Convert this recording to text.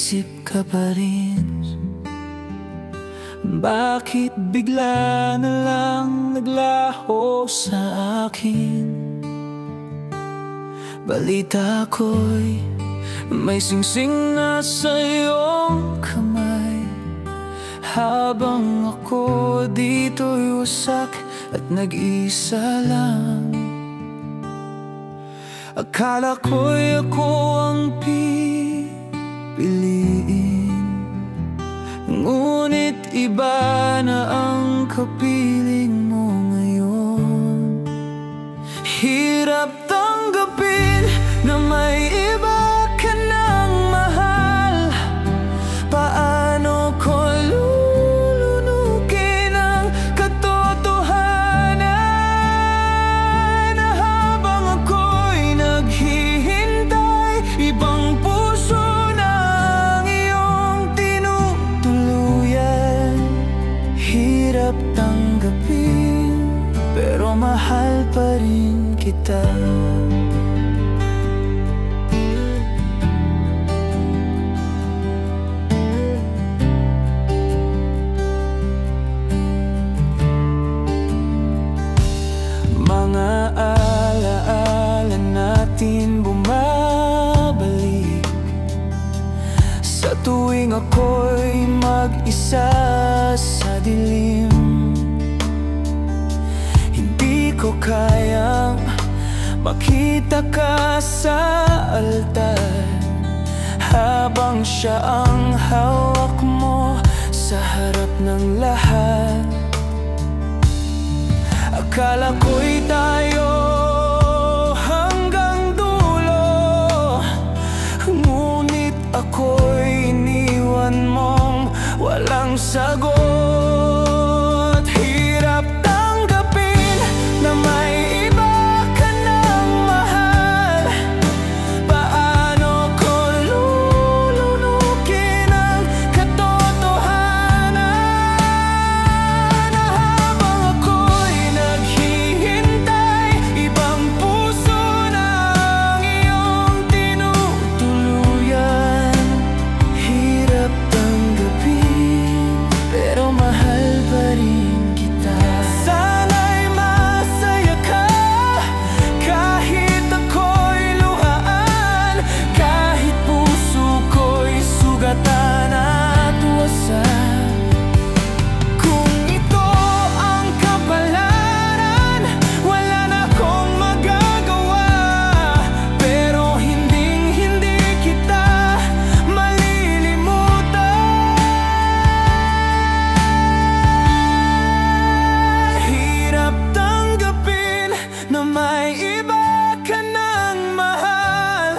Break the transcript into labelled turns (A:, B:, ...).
A: isip ka pa rin. Bakit bigla na lang naglaho sa akin? Balita ko'y may singsing na sa iyong kamay, habang ako dito'y wasak at nag-isa lang. Akala ko'y ako ang pipiliin, ngunit iba na ang kapiling mo ngayon. Hirap tanggapin na may iba ka ng mahal. Paano ko lulunukin ang katotohanan na habang ako'y naghihintay, ibang puso na ang iyong tinutuluyan. Hirap tanggapin, pero mahal pa rin kita. Mga alaala natin bumabalik sa tuwing ako'y mag-isa sa dilim. Hindi ko kayang makita ka sa altar, habang siya ang hawak mo sa harap ng lahat. Akala ko'y tayo hanggang dulo, ngunit ako'y iniwan mong walang sagot. Hirap tanggapin na may iba ka ng mahal. Paano ko lulunukin ang katotohanan na habang ako'y naghihintay, ibang puso na ang iyong tinutuluyan. Hirap tanggapin, pero mahal pa rin kita. Sana'y masaya ka kahit ako'y luhaan, kahit puso ko'y sugatan at wasak. Kung ito ang kapalaran, wala na akong magagawa, pero hinding-hindi kita malilimutan. Hirap tanggapin na may iba ka ng mahal.